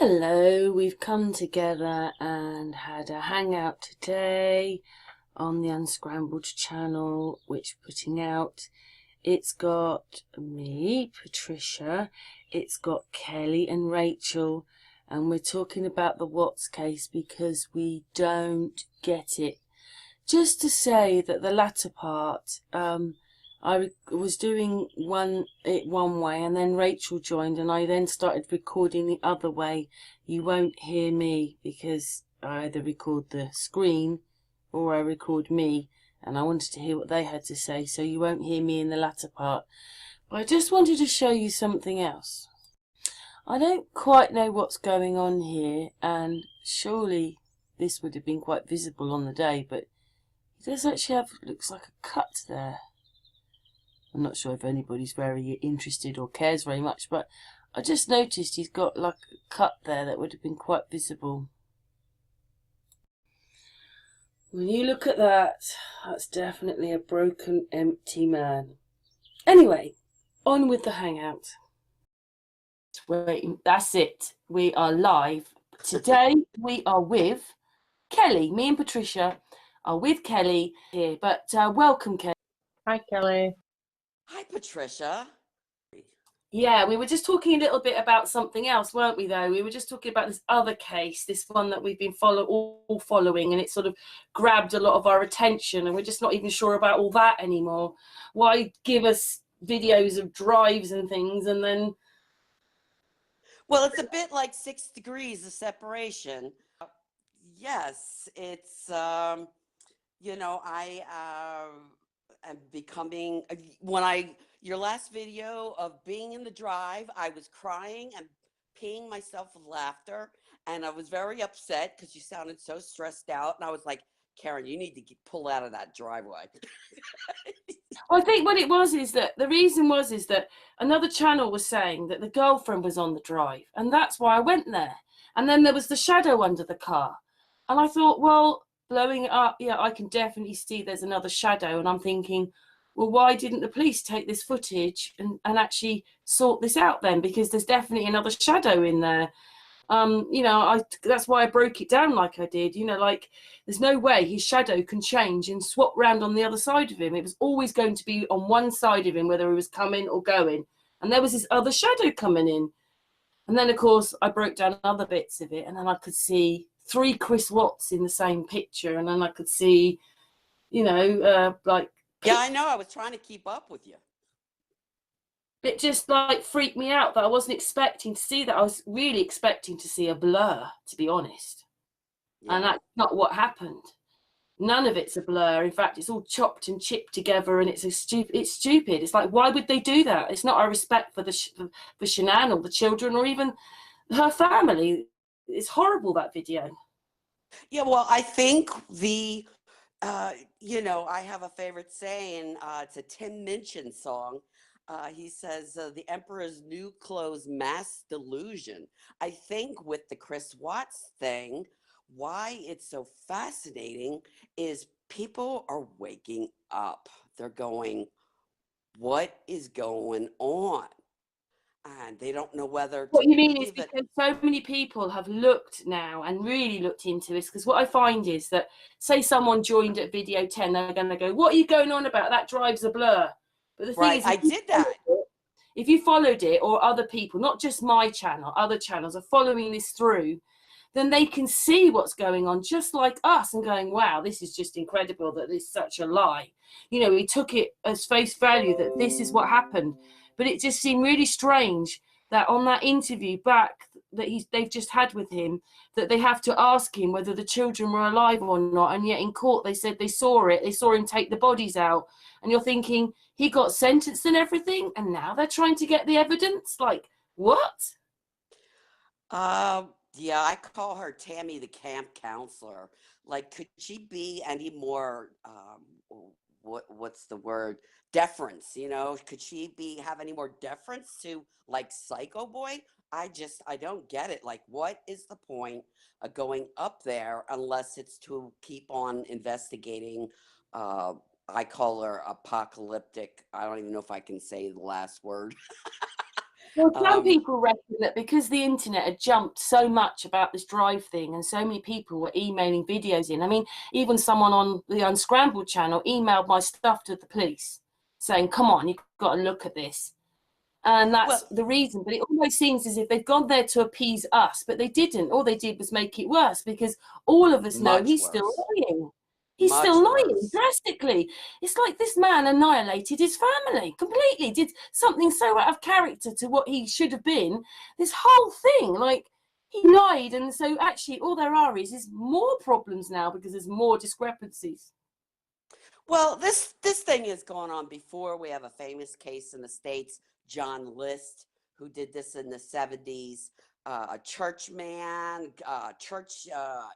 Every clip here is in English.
Hello, we've come together and had a hangout today on the Unscrambled Channel, which we're putting out. It's got me, Patricia, it's got Kelly and Rachel, and we're talking about the Watts case because we don't get it. Just to say that the latter part, I was doing it one way, and then Rachel joined, and I then started recording the other way. You won't hear me because I either record the screen or I record me, and I wanted to hear what they had to say, so you won't hear me in the latter part. But I just wanted to show you something else. I don't quite know what's going on here, and surely this would have been quite visible on the day, but it does actually have, looks like a cut there. I'm not sure if anybody's very interested or cares very much, but I just noticed he's got like a cut there that would have been quite visible. When you look at that, that's definitely a broken, empty man. Anyway, on with the hangout. Waiting, that's it. We are live. Today we are with Kelly. Me and Patricia are with Kelly here, but welcome, Kelly. Hi, Kelly. Hi, Patricia. Yeah, we were just talking a little bit about something else, weren't we, though? We were just talking about this other case, this one that we've been all following, and it sort of grabbed a lot of our attention, and we're just not even sure about all that anymore. Why give us videos of drives and things, and then... Well, it's a bit like 6 degrees of separation. Yes, it's, I am becoming, your last video of being in the drive, I was crying and peeing myself with laughter, and I was very upset because you sounded so stressed out, and I was like, Karen, you need to pull out of that driveway. Well, I think what it was is that the reason is that another channel was saying that the girlfriend was on the drive, and that's why I went there. And then there was the shadow under the car, and I thought, well, blowing it up, yeah, I can definitely see there's another shadow. And I'm thinking, well, why didn't the police take this footage and actually sort this out then? Because there's definitely another shadow in there. That's why I broke it down like I did. Like there's no way his shadow can change and swap round on the other side of him. It was always going to be on one side of him, whether he was coming or going. And there was this other shadow coming in. And then, of course, I broke down other bits of it, and then I could see 3 Chris Watts in the same picture, and then I could see, like... Yeah, I know. I was trying to keep up with you. It just like freaked me out that I wasn't expecting to see that. I was really expecting to see a blur, to be honest. Yeah. And that's not what happened. None of it's a blur. In fact, it's all chopped and chipped together, and it's stupid. It's like, why would they do that? It's not a respect for for Shanann or the children or even her family. It's horrible, that video. Yeah, well, I think I have a favorite saying. It's a Tim Minchin song. He says, the emperor's new clothes mass delusion. I think with the Chris Watts thing, why it's so fascinating is people are waking up. They're going, what is going on? And they don't know whether to... What you mean is because so many people have looked now and really looked into this, because what I find is that, say someone joined at video 10, they're going to go, what are you going on about? That drive's a blur. But the thing is, I did that. If you followed it, or other people, not just my channel, other channels are following this through, then they can see what's going on just like us and going, wow, this is just incredible that this is such a lie. We took it as face value that this is what happened. But it just seemed really strange that on that interview back that they've just had with him, that they have to ask him whether the children were alive or not. And yet in court, they said they saw it. They saw him take the bodies out. And you're thinking, he got sentenced and everything, and now they're trying to get the evidence? Like, what? Yeah, I call her Tammy the camp counselor. Like, could she be any more, what's the word? Deference, Could she have any more deference to, like, Psycho Boy? I don't get it. Like, what is the point of going up there unless it's to keep on investigating? I call her apocalyptic. I don't even know if I can say the last word. Well, some Um, people reckon that because the internet had jumped so much about this drive thing and so many people were emailing videos in. I mean, even someone on the Unscrambled channel emailed my stuff to the police saying, come on, you've got to look at this. And that's well, the reason. But it almost seems as if they've gone there to appease us, but they didn't. All they did was make it worse because all of us know much he's still worse. lying. He's still Much lying worse. drastically. It's like this man annihilated his family completely, did something so out of character to what he should have been. This whole thing, like he lied. And so actually all there are is more problems now because there's more discrepancies. Well, this thing has gone on before. We have a famous case in the States, John List, who did this in the 70s. A churchman, church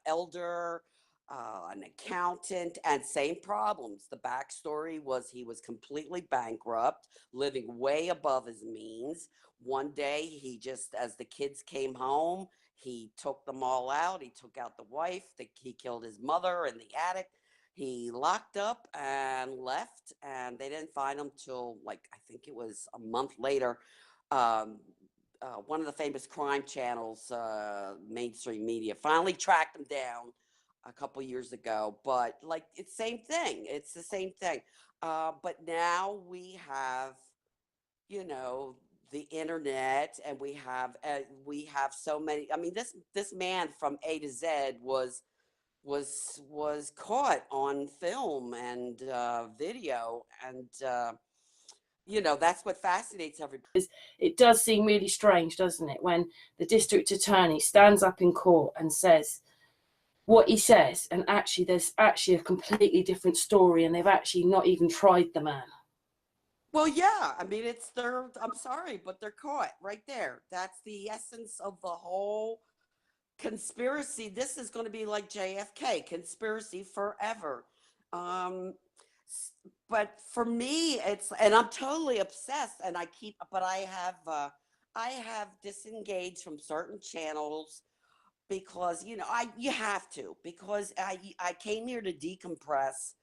elder, an accountant, and same problems. The backstory was he was completely bankrupt, living way above his means. One day, he just, as the kids came home, he took them all out. He took out the wife. He killed his mother in the attic. He locked up and left, and they didn't find him till, like, I think it was a month later. Um, one of the famous crime channels, mainstream media, finally tracked him down a couple years ago. But like, it's same thing. It's the same thing. But now we have, the internet, and we have so many. I mean, this man from A to Z was caught on film and video, and that's what fascinates everybody. It does seem really strange, doesn't it, when the district attorney stands up in court and says what he says, and actually there's actually a completely different story, and they've actually not even tried the man. Well, yeah, I mean, I'm sorry, but they're caught right there. That's the essence of the whole conspiracy. This is going to be like JFK, conspiracy forever. Um, but for me, and I'm totally obsessed, and but I have disengaged from certain channels because you have to, because I came here to decompress,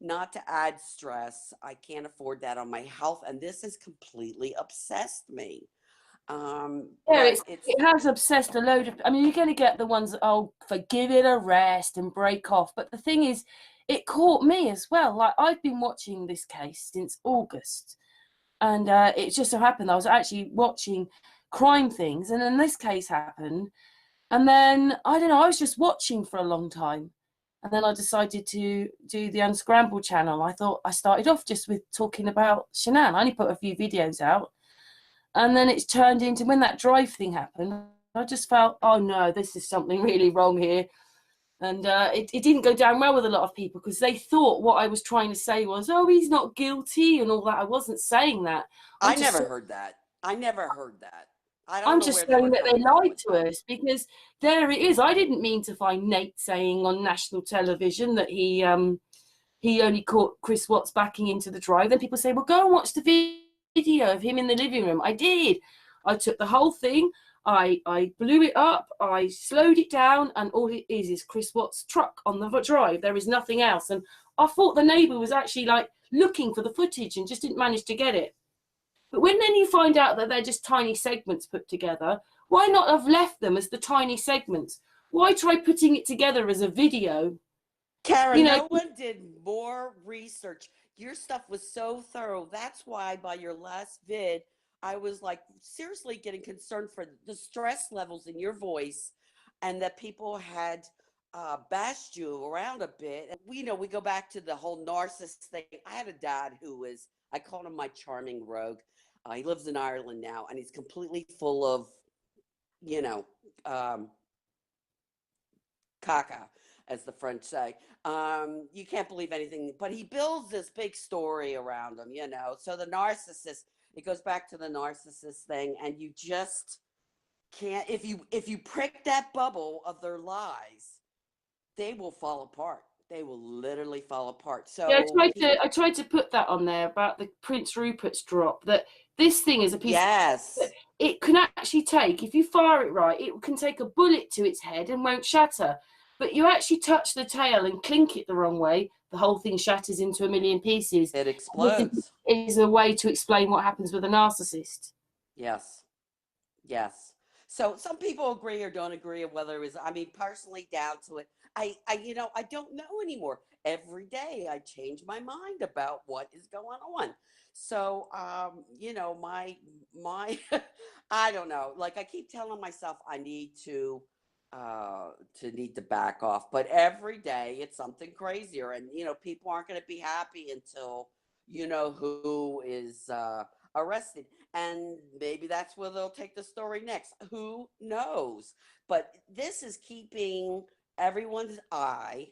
not to add stress. I can't afford that on my health, and this has completely obsessed me. Yeah, But it has obsessed a load of. I mean, you're going to get the ones that forgive it a rest and break off. But the thing is, it caught me as well. Like I've been watching this case since August, and it just so happened I was actually watching crime things, and then this case happened, and then I don't know. I was just watching for a long time, and then I decided to do the Unscrambled channel. I thought I started off just with talking about Shanann. I only put a few videos out. And then it's turned into, when that drive thing happened, I just felt, oh no, this is something really wrong here. And it didn't go down well with a lot of people because they thought what I was trying to say was, oh, he's not guilty and all that. I wasn't saying that. I'm I just never heard that. I never heard that. I don't I'm know where just they saying were that they coming from lied with to that. us because there it is. I didn't mean to find Nate saying on national television that he only caught Chris Watts backing into the drive. Then people say, well, go and watch the video of him in the living room. I did. I took the whole thing. I blew it up. I slowed it down, and all it is Chris Watts' truck on the drive. There is nothing else. And I thought the neighbour was actually like looking for the footage and just didn't manage to get it. But when then you find out that they're just tiny segments put together, why not have left them as the tiny segments? Why try putting it together as a video? You Karen, know, no one did more research. Your stuff was so thorough. That's why by your last vid, I was like seriously getting concerned for the stress levels in your voice, and that people had bashed you around a bit. And we go back to the whole narcissist thing. I had a dad I called him my charming rogue. He lives in Ireland now, and he's completely full of, you know, um, caca, as the French say. You can't believe anything, but he builds this big story around him. So the narcissist, it goes back to the narcissist thing, and you just can't. If you prick that bubble of their lies, they will fall apart. They will literally fall apart. yeah, So I tried to put that on there about the Prince Rupert's drop, that this thing is a piece of, yes, it can actually take, if you fire it right, it can take a bullet to its head and won't shatter. But you actually touch the tail and clink it the wrong way, the whole thing shatters into a million pieces. it This explodes. is a way to explain what happens with a narcissist. Yes. Yes. So some people agree or don't agree, or whether it was, I mean, personally down to it. I don't know anymore. Every day I change my mind about what is going on. So, my, I don't know. Like I keep telling myself I need to back off, but every day it's something crazier, and people aren't going to be happy until who is arrested. And maybe that's where they'll take the story next. Who knows? But this is keeping everyone's eye.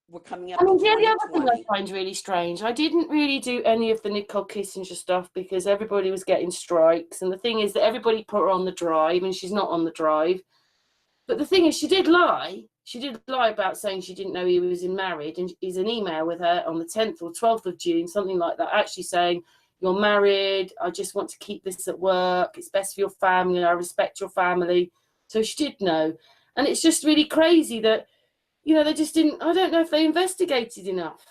We're coming I up to mean, yeah, the other thing I 2020. find really strange, I didn't really do any of the Nicole Kissinger stuff because everybody was getting strikes. And the thing is that everybody put her on the drive and she's not on the drive. But the thing is, she did lie. She did lie about saying she didn't know he was in married. And he's an email with her on the 10th or 12th of June, something like that, actually saying, "You're married. I just want to keep this at work. It's best for your family. I respect your family." So she did know. And it's just really crazy that, they just didn't, I don't know if they investigated enough.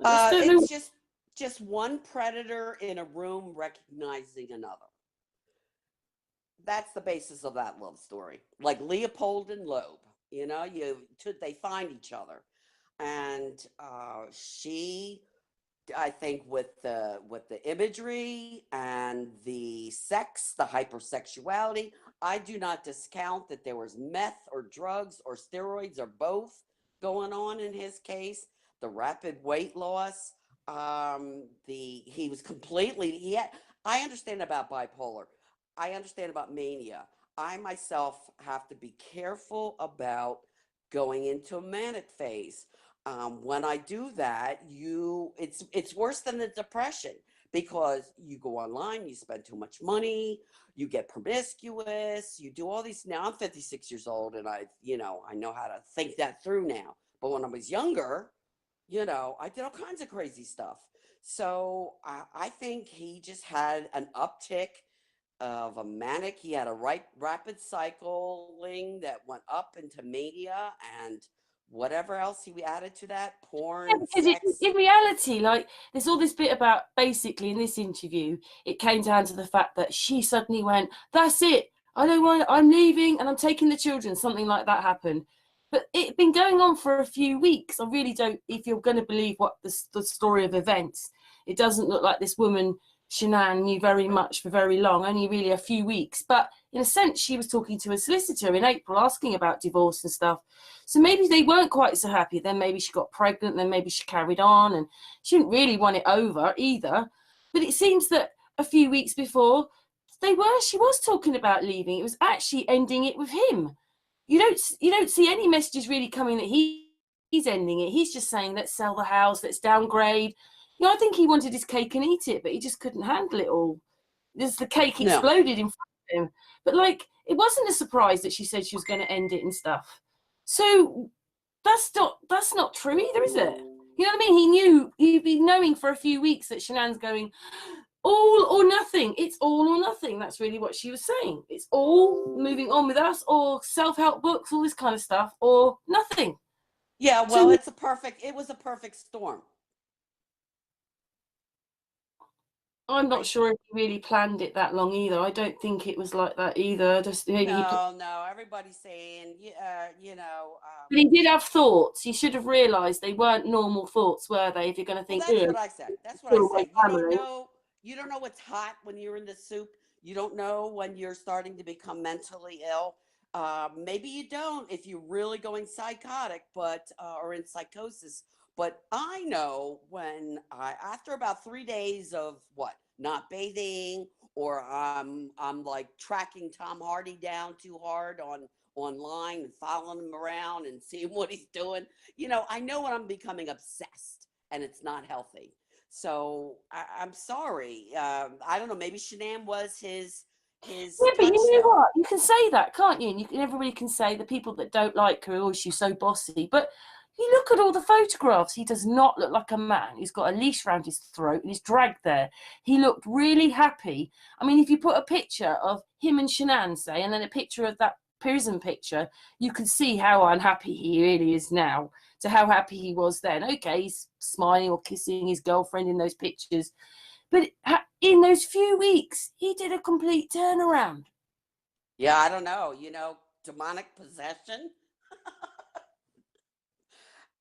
I just don't know. It's just one predator in a room recognizing another. That's the basis of that love story. Like Leopold and Loeb, they find each other, and she, I think, with the imagery and the sex, the hypersexuality, I do not discount that there was meth or drugs or steroids or both going on in his case. The rapid weight loss, the he was completely he had. I understand about bipolar. I understand about mania. I myself have to be careful about going into a manic phase. When I do that, it's worse than the depression because you go online, you spend too much money, you get promiscuous, you do all these. Now I'm 56 years old, and I know how to think that through now. But when I was younger, I did all kinds of crazy stuff. So I think he just had an uptick of a manic. He had a rapid cycling that went up into mania and whatever else he added to that, Yeah, porn, because sex. in reality, like, there's all this bit about basically in this interview, it came down to the fact that she suddenly went, "That's it. I don't want. I'm leaving, and I'm taking the children." Something like that happened, but it'd been going on for a few weeks. I really don't. If you're going to believe what the story of events, it doesn't look like this woman Shanann knew very much for very long. Only really a few weeks, but in a sense, she was talking to a solicitor in April, asking about divorce and stuff. So maybe they weren't quite so happy. Then maybe she got pregnant, then maybe she carried on, and she didn't really want it over either. But it seems that a few weeks before, she was talking about leaving. It was actually ending it with him. You don't see any messages really coming that he's ending it. He's just saying, "Let's sell the house, let's downgrade." I think he wanted his cake and eat it, but he just couldn't handle it all. The cake No. exploded in front of him. But like, it wasn't a surprise that she said she was going to end it and stuff. So that's not true either, is it? You know what I mean? He'd been knowing for a few weeks that Shanann's going all or nothing. It's all or nothing. That's really what she was saying. It's all moving on with us, or self-help books, all this kind of stuff, or nothing. Yeah, well, So it was a perfect storm. I'm not I sure if he really planned it that long either. I don't think it was like that either. Just maybe No, everybody's saying, but he did have thoughts. He should have realised they weren't normal thoughts, were they? If you're going to well, think, that's "Ew, what I said. That's what I kill my said. You don't family." know. You don't know what's hot when you're in the soup. You don't know when you're starting to become mentally ill. Maybe you don't if you're really going psychotic, but or in psychosis. But I know after about 3 days of what not bathing, or I'm like tracking Tom Hardy down too hard online and following him around and seeing what he's doing. I know when I'm becoming obsessed, and it's not healthy. So I'm sorry. I don't know. Maybe Shanann was his Yeah, but you know touchstone. what? You can say that, can't you? And everybody can say the people that don't like her, "Oh, she's so bossy." But you look at all the photographs. He does not look like a man who's got a leash around his throat and he's dragged there. He looked really happy. I mean, if you put a picture of him and Shanann, say, and then a picture of that prison picture, you can see how unhappy he really is now to how happy he was then. Okay, he's smiling or kissing his girlfriend in those pictures. But in those few weeks, he did a complete turnaround. Yeah, I don't know. Demonic possession.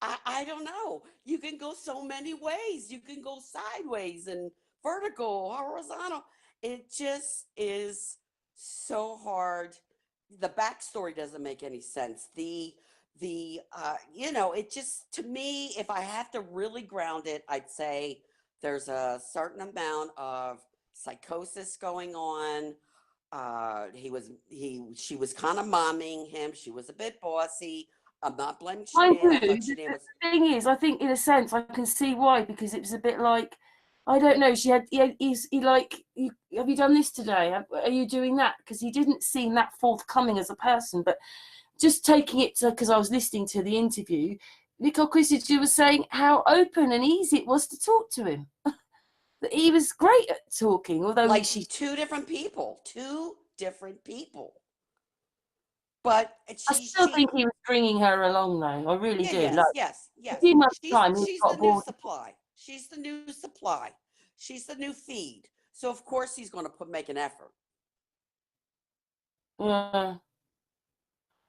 I don't know. You can go so many ways. You can go sideways and vertical, horizontal. It just is so hard. The backstory doesn't make any sense. It just, to me, if I have to really ground it, I'd say there's a certain amount of psychosis going on. She was kind of momming him. She was a bit bossy. I'm not blaming I Shanann. I do. thought The Shanann was thing is, I think in a sense I can see why, because it was a bit like, I don't know. He like, have you done this today? Are you doing that? Because he didn't seem that forthcoming as a person. But just taking it to, because I was listening to the interview, Nicole Christie was saying how open and easy it was to talk to him. That he was great at talking, although like she. two different people, two different people. But I still she, think he was bringing her along, though. I really yeah, do. Like yes, yes, a yes. few months' She's time, he she's the got new bored. supply. She's the new supply. She's the new feed. So of course he's going to make an effort, Yeah.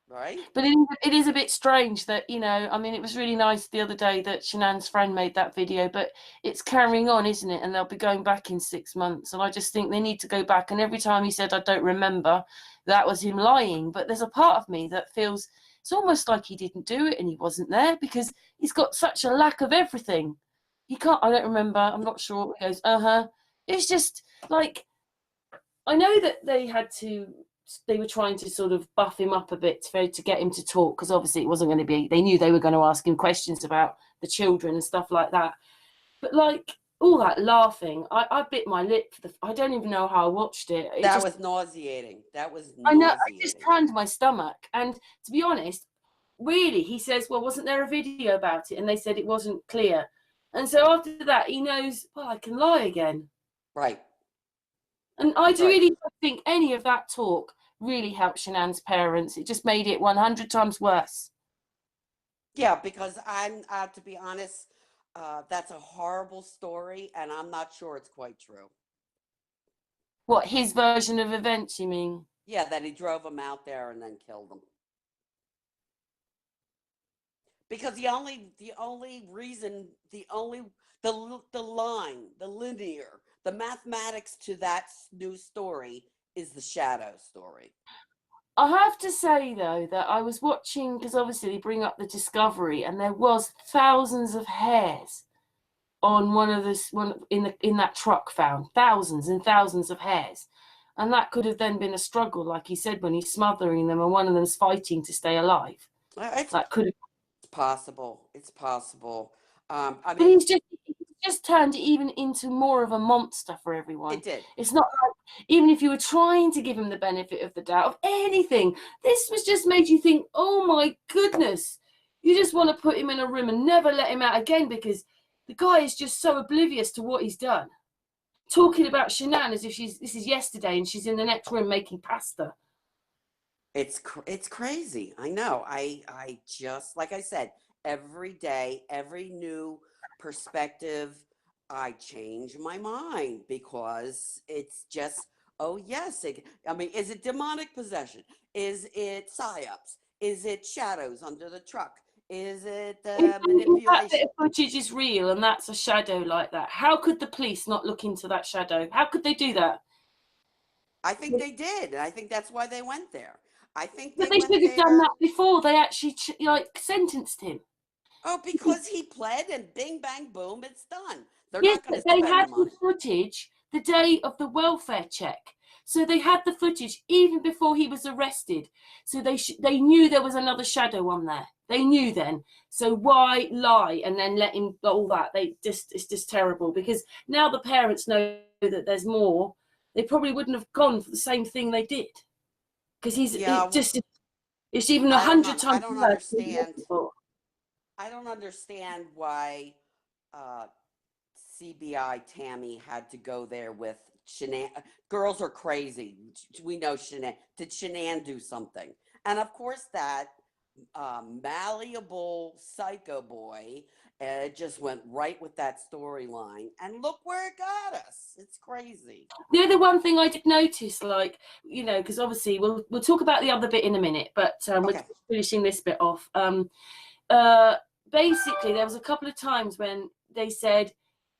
right? But it is a bit strange that, I mean, it was really nice the other day that Shanann's friend made that video, but it's carrying on, isn't it? And they'll be going back in 6 months. And I just think they need to go back. And every time he said, I don't remember, that was him lying. But there's a part of me that feels it's almost like he didn't do it and he wasn't there, because he's got such a lack of everything. He can't, I don't remember, I'm not sure. He goes, It's just like, I know that they were trying to sort of buff him up a bit to get him to talk, because obviously it wasn't going to be, they knew they were going to ask him questions about the children and stuff like that. But like all that laughing, I bit my lip. I don't even know how I watched it. That was nauseating. That was I know, I just nauseating. turned my stomach. And to be honest, really, he says, well, wasn't there a video about it? And they said it wasn't clear. And so after that, he knows, well, I can lie again. Right. And I That's do right. really think any of that talk really helped Shanann's parents. It just made it 100 times worse. Yeah, because I'm to be honest, that's a horrible story, and I'm not sure it's quite true. What, his version of events, you mean? Yeah, that he drove him out there and then killed him. Because the only reason, the line, the linear, the mathematics to that new story is the shadow story. I have to say, though, that I was watching, because obviously they bring up the discovery, and there was thousands of hairs on one in that truck found, thousands and thousands of hairs. And that could have then been a struggle, like he said, when he's smothering them and one of them's fighting to stay alive. It's That could have. possible. It's possible. I But mean, he's just turned it even into more of a monster for everyone. it did. It's not like, even if you were trying to give him the benefit of the doubt of anything, this was just made you think, oh my goodness, you just want to put him in a room and never let him out again, because the guy is just so oblivious to what he's done. Talking about Shanann as if this is yesterday and she's in the next room making pasta. It's crazy. I know. I just, like I said, every day, every new perspective, I change my mind because it's just, oh yes. I mean, is it demonic possession? Is it psyops? Is it shadows under the truck? Is it If that bit manipulation? of footage is real and that's a shadow like that, how could the police not look into that shadow? How could they do that? I think they did, and I think that's why they went there. I think But they they went should have done there. that before they actually sentenced him. Oh, because he pled and bing, bang, boom, it's done. They're Yes, not going but to they spend had the the money. footage the day of the welfare check. So they had the footage even before he was arrested. So they knew there was another shadow on there. They knew then. So why lie and then let him all that? It's just terrible, because now the parents know that there's more. They probably wouldn't have gone for the same thing they did, because Yeah, it's even I don't know. 100 I times don't worse than understand. before. I don't understand why uh, CBI Tammy had to go there with Shanann. Girls are crazy. We know Shanann. Did Shanann do something? And of course, that malleable psycho boy. And it just went right with that storyline. And look where it got us. It's crazy. The other one thing I did notice, like, you know, because obviously we'll talk about the other bit in a minute, but we're Okay. finishing this bit off. Uh, Basically, there was a couple of times when they said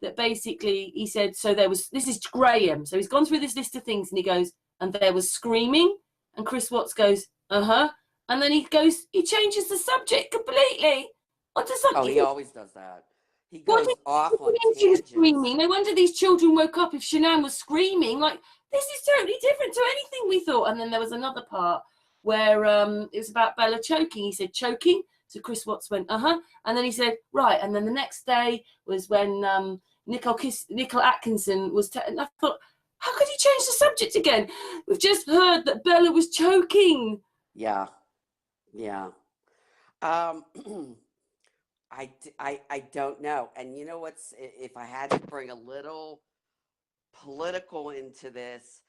that basically he said, so there was, this is Graham, so he's gone through this list of things and he goes, and there was screaming, and Chris Watts goes, uh-huh, and then he changes the subject completely onto Oh, something. he always does that. He What goes off on she was tangents. screaming? No wonder these children woke up if Shanann was screaming. Like, this is totally different to anything we thought. And then there was another part where it was about Bella choking. He said, choking. So Chris Watts went, uh-huh. And then he said, right. And then the next day was when Nicole Atkinson was, and I thought, how could he change the subject again? We've just heard that Bella was choking. Yeah. Yeah. Um, I don't know. And you know what's, if I had to bring a little political into this,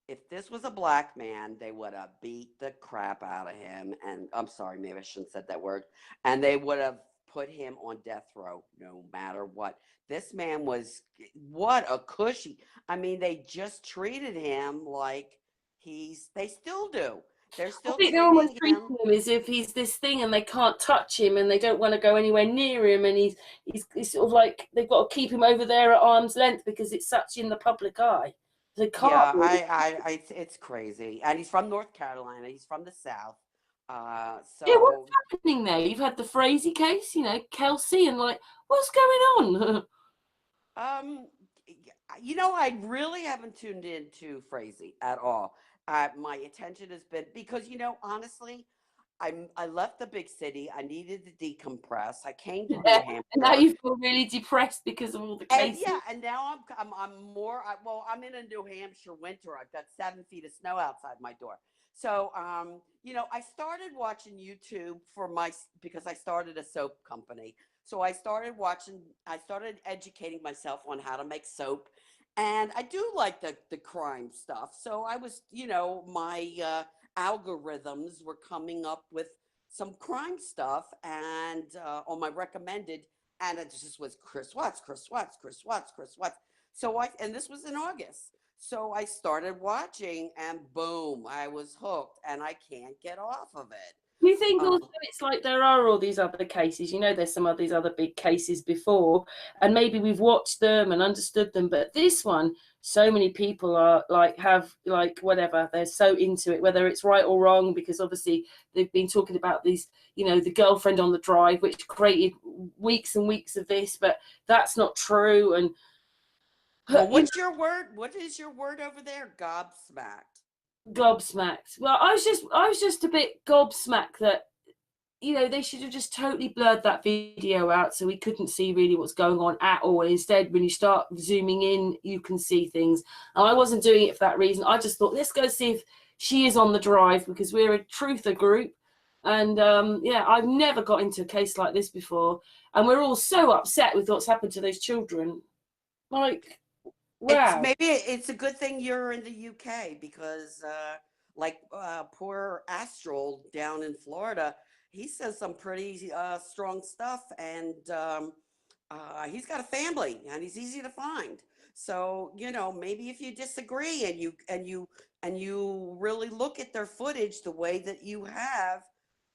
if this was a black man, they would have beat the crap out of him. And I'm sorry, maybe I shouldn't have said that word. And they would have put him on death row no matter what. This man was, what a cushy. I mean, they just treated him like they still do. They're I still think they're almost treating treating him. him as if he's this thing and they can't touch him and they don't want to go anywhere near him, and he's sort of like they've got to keep him over there at arm's length because it's such in the public eye. They can't Yeah, really. it's crazy. And he's from North Carolina. He's from the South. Yeah, what's So happening there? You've had the Frazee case, you know, Kelsey, and like, what's going on? Um, I really haven't tuned into Frazee at all. My attention has been because, honestly, I left the big city. I needed to decompress. I came to New Yeah, and now Hampshire, you feel really depressed because of all the and cases. yeah, and now I'm more. Well, I'm in a New Hampshire winter. I've got 7 feet of snow outside my door. So, I started watching YouTube because I started a soap company. So I started educating myself on how to make soap. And I do like the crime stuff. So I was, my algorithms were coming up with some crime stuff and on my recommended, and it just was Chris Watts, Chris Watts, Chris Watts, Chris Watts. And this was in August. So I started watching, and boom, I was hooked, and I can't get off of it. Do you think also Um, it's like there are all these other cases? You know, there's some of these other big cases before, and maybe we've watched them and understood them, but this one, so many people are like, have like whatever, they're so into it, whether it's right or wrong, because obviously they've been talking about these, you know, the girlfriend on the drive, which created weeks and weeks of this, but that's not true. And well, you know, what's your word? What is your word over there? Gobsmacked. gobsmacked. Well, I was just a bit gobsmacked that, you know, they should have just totally blurred that video out so we couldn't see really what's going on at all. And instead, when you start zooming in, you can see things. And I wasn't doing it for that reason. I just thought, let's go see if she is on the drive, because we're a truther group. And yeah, I've never got into a case like this before. And we're all so upset with what's happened to those children. Like, wow. It's a good thing you're in the UK because, poor Astral down in Florida, he says some pretty strong stuff, and he's got a family, and he's easy to find. So maybe if you disagree and you really look at their footage the way that you have,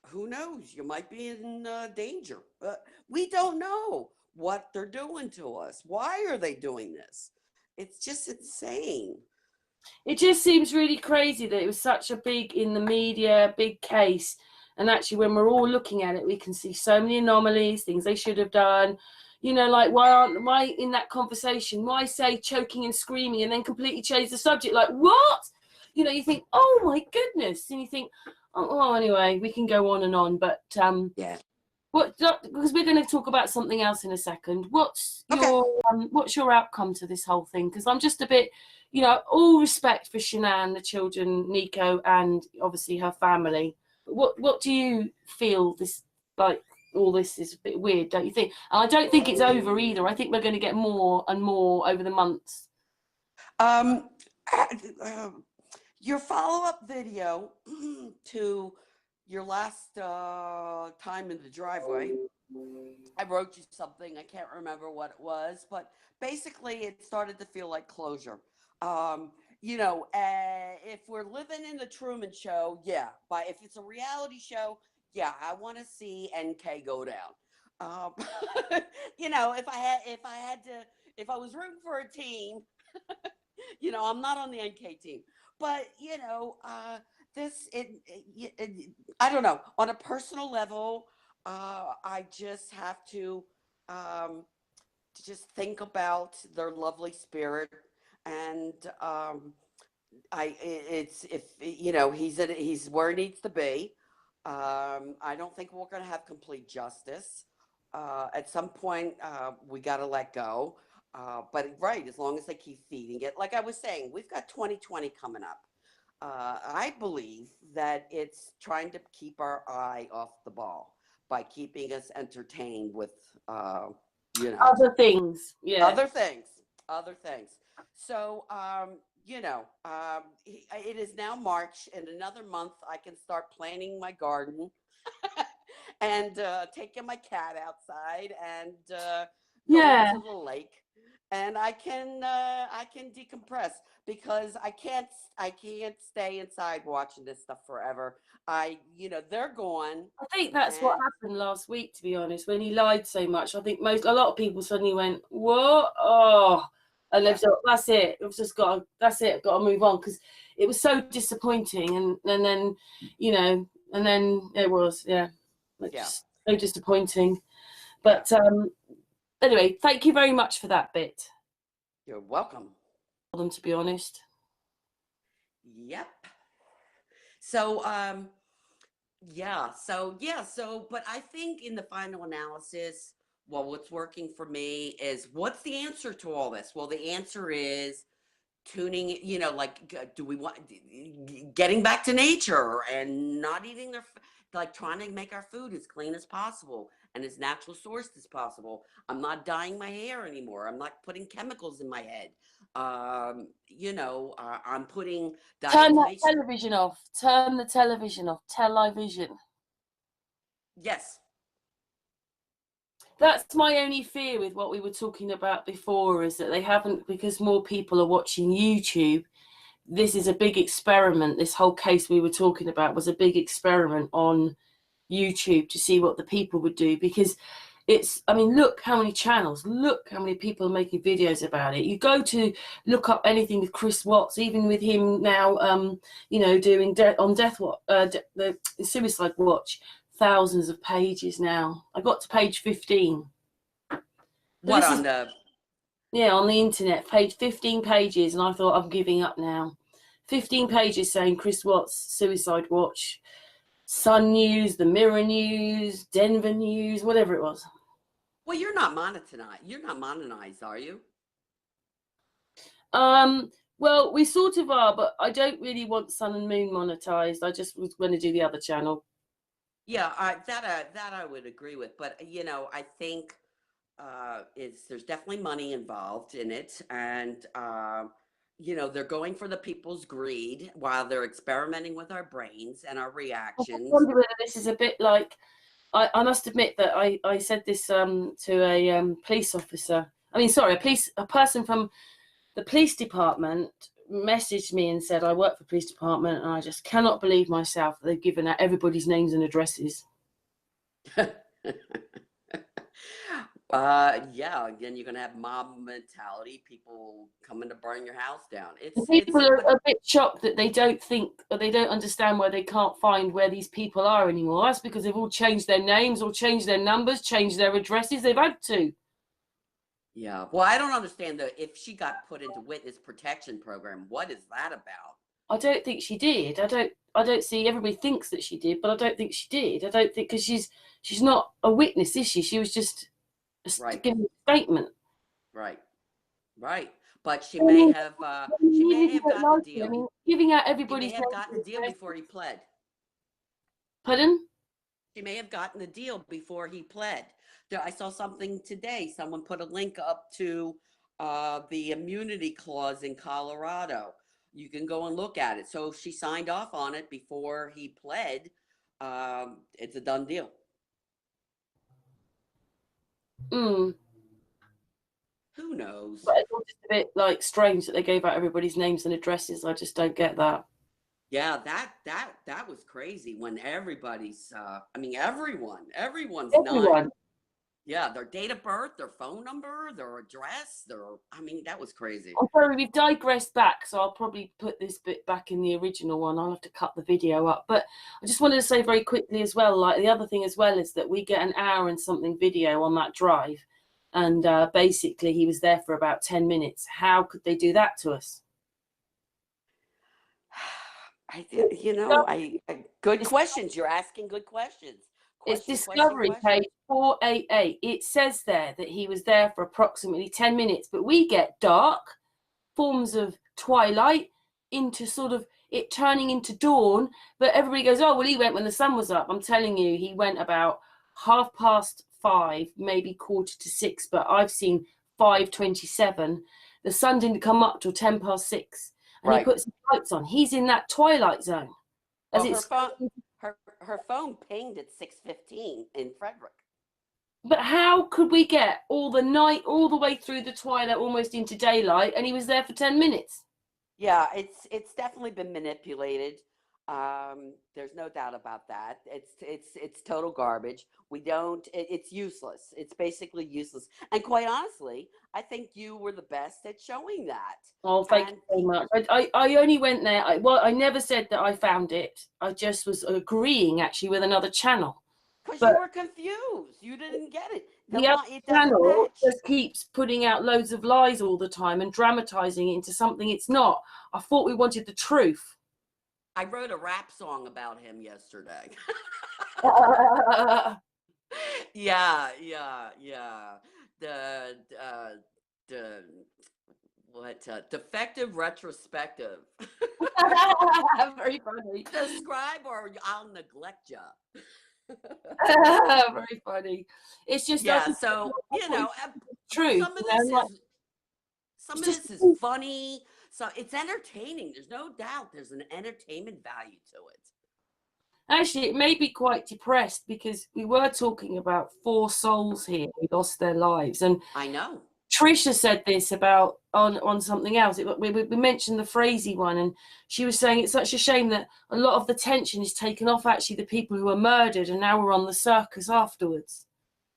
who knows? You might be in danger. We don't know what they're doing to us. Why are they doing this? It's just insane. It just seems really crazy that it was such a big, in the media, big case. And actually, when we're all looking at it, we can see so many anomalies, things they should have done. You know, like why in that conversation, why say choking and screaming and then completely change the subject? Like, what? You know, you think, oh my goodness. And you think, oh, anyway, we can go on and on. But Yeah. because we're going to talk about something else in a second. Okay. What's your outcome to this whole thing? Because I'm just a bit, you know, all respect for Shanann, the children, Nico, and obviously her family. But what do you feel this, like, all this is a bit weird, don't you think? And I don't think it's over either. I think we're going to get more and more over the months. Um, uh, uh, your follow-up video to, your last time in the driveway, I wrote you something. I can't remember what it was, but basically, it started to feel like closure. If we're living in the Truman Show, yeah. But if it's a reality show, yeah, I want to see NK go down. Um, if I was rooting for a team, I'm not on the NK team, but this, I don't know. On a personal level, I just have to just think about their lovely spirit, and it's if he's where he needs to be. I don't think we're going to have complete justice. At some point, we got to let go. But right, as long as they keep feeding it, like I was saying, we've got 2020 coming up. I believe that it's trying to keep our eye off the ball by keeping us entertained with, you know, Other things, yeah. other things, other things. So, it is now March. In another month, I can start planting my garden and taking my cat outside and going Yeah, to the lake, and I can decompress because I can't stay inside watching this stuff forever. They're gone, I think that's what and happened last week, to be honest, when he lied so much. I think a lot of people suddenly went, "What? Oh," and they've yeah, thought, "That's it. We've just got. That's it. Got to move on," because it was so disappointing, and then, and then it was, yeah, like yeah. just so disappointing. Yeah, But anyway, thank you very much for that bit. you're welcome. For them, to be honest. Yep. So, but I think in the final analysis, well, what's working for me is what's the answer to all this? Well, the answer is tuning, do we want getting back to nature and not eating like trying to make our food as clean as possible and as natural sourced as possible. I'm not dyeing my hair anymore. I'm not putting chemicals in my head. I'm putting Turn that diatomaceous. television off. Turn the television off. Television. Yes. That's my only fear with what we were talking about before, is that they haven't, because more people are watching YouTube. This is a big experiment. This whole case we were talking about was a big experiment on YouTube to see what the people would do, because look how many channels, look how many people are making videos about it. You go to look up anything with Chris Watts, even with him now, doing the Suicide Watch, thousands of pages now. I got to page 15. So What this on is, the yeah, on the internet, page 15 pages, and I thought, I'm giving up now. 15 pages saying Chris Watts, Suicide Watch, Sun News, the Mirror News, Denver News, whatever it was. Well, you're not monetized. You're not monetized, are you? Well, we sort of are, but I don't really want Sun and Moon monetized. I just was going to do the other channel. Yeah, that I would agree with, but I think it's there's definitely money involved in it, and they're going for the people's greed while they're experimenting with our brains and our I just reactions. wonder whether this is a bit like, I must admit that I said this to a police officer. I mean, sorry, a person from the police department messaged me and said, I work for the police department, and I just cannot believe myself that they've given out everybody's names and addresses. Yeah, again, you're gonna have mob mentality, people coming to burn your house down. And It's people are but a bit shocked that they don't think, or they don't understand why they can't find where these people are anymore. That's because they've all changed their names or changed their numbers, changed their addresses. They've had to. yeah. Well, I don't understand if she got put into witness protection program, what is that about? I don't think she did. I don't see, everybody thinks that she did, but I don't think she did. I don't think, because she's not a witness, is she? She was just Right, giving a statement. right, right. But she I may mean, have she even may if you have don't gotten a like it, I deal. mean, giving out She may everybody's have gotten a names. deal before he pled. Pardon? She may have gotten a deal before he pled. I saw something today. Someone put a link up to the immunity clause in Colorado. You can go and look at it. So if she signed off on it before he pled, it's a done deal. Mm. Who knows? But it's all just a bit like strange that they gave out everybody's names and addresses. I just don't get that. Yeah, that was crazy when everybody's I mean everyone's not, Everyone. yeah, their date of birth, their phone number, their address, their, I mean, that was crazy. I'm sorry, we've digressed back, so I'll probably put this bit back in the original one. I'll have to cut the video up. But I just wanted to say very quickly as well, like the other thing as well is that we get an hour and something video on that drive. And basically he was there for about 10 minutes. How could they do that to us? Good It's, questions. You're asking good questions. it's Question, Discovery question. page 488. It says there that he was there for approximately 10 minutes, but we get dark forms of twilight into sort of it turning into dawn. But everybody goes, oh, well, he went when the sun was up. I'm telling you, he went about 5:30, maybe 5:45, but I've seen 5:27. The sun didn't come up till 6:10, and he Right. puts his lights on. He's in that twilight zone. As Well, it's her phone pinged at 6:15 in Frederick. But how could we get all the night, all the way through the twilight, almost into daylight, and he was there for 10 minutes? Yeah, it's definitely been manipulated. There's no doubt about that. It's total garbage. We don't. It's useless. It's basically useless. And quite honestly, I think you were the best at showing that. Oh, thank And you so much. I only went there. I never said that I found it. I just was agreeing actually with another channel. because you But were confused, you didn't get it. the other It doesn't channel match. just keeps putting out loads of lies all the time and dramatizing it into something it's not. I thought we wanted the truth. I wrote a rap song about him yesterday. Yeah. The the what defective retrospective. Very funny. Subscribe or I'll neglect you. Very funny. It's just Yeah, so truth. some of You know, this like, is some it's of just this is funny. So it's entertaining. There's no doubt there's an entertainment value to it. actually it made me quite depressed because we were talking about 4 souls here who lost their lives, and I know. Patricia said this about on something else. We mentioned the Frazee one, and she was saying it's such a shame that a lot of the tension is taken off actually the people who were murdered, and now we're on the circus afterwards.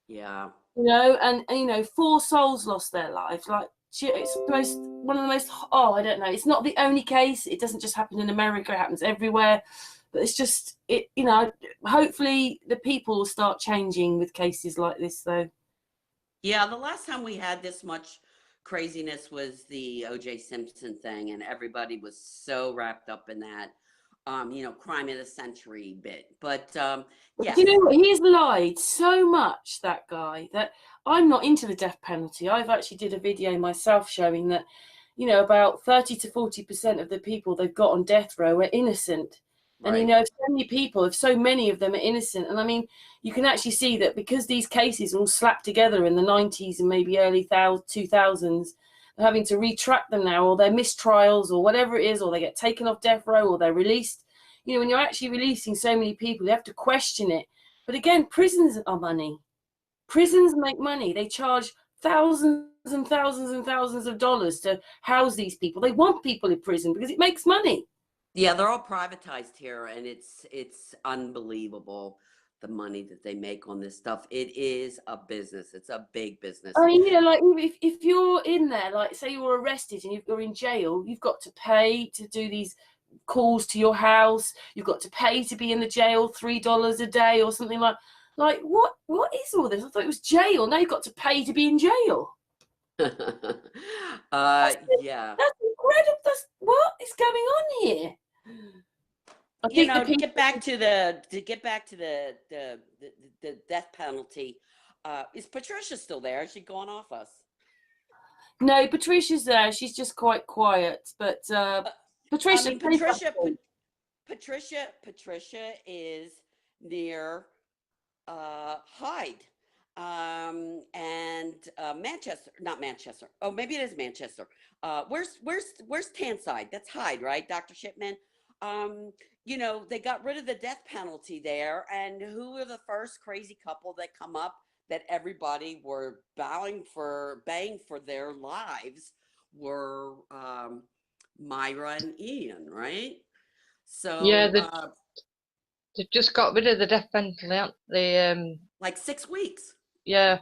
Yeah. And 4 souls lost their lives. Like it's one of the most. Oh, I don't know. It's not the only case. It doesn't just happen in America. It happens everywhere. But it's just it. Hopefully the people will start changing with cases like this, though. Yeah, the last time we had this much craziness was the O.J. Simpson thing, and everybody was so wrapped up in that, crime of the century bit. But Do you yes, know what? He has lied so much, that guy, that I'm not into the death penalty. I've actually did a video myself showing that, about 30 to 40% of the people they've got on death row are innocent. And, right. if so many of them are innocent. And I mean, you can actually see that because these cases are all slapped together in the 90s and maybe early 2000s, they're having to retract them now, or they're mistrials or whatever it is, or they get taken off death row or they're released. When you're actually releasing so many people, you have to question it. But again, prisons are money. Prisons make money. They charge thousands and thousands and thousands of dollars to house these people. They want people in prison because it makes money. Yeah, they're all privatized here, and it's unbelievable the money that they make on this stuff. It is a business. It's a big business. I mean, like if you're in there, like say you're arrested and you're in jail, you've got to pay to do these calls to your house. You've got to pay to be in the jail, $3 a day or something like what is all this? I thought it was jail. Now you've got to pay to be in jail. Yeah. That's incredible. What is going on here? I think the To people. get back to the death penalty, is Patricia still there? Is she gone off us? No, Patricia's there. She's just quite quiet. But I Patricia, mean, Patricia is near Hyde, and Manchester, not Manchester. Oh, maybe it is Manchester. Where's Tanside? That's Hyde, right, Dr. Shipman? You know, they got rid of the death penalty there. And who were the first crazy couple that come up that everybody were baying for their lives were Myra and Ian, right? Yeah, So they've just got rid of the death penalty, aren't they? like 6 weeks. Yeah.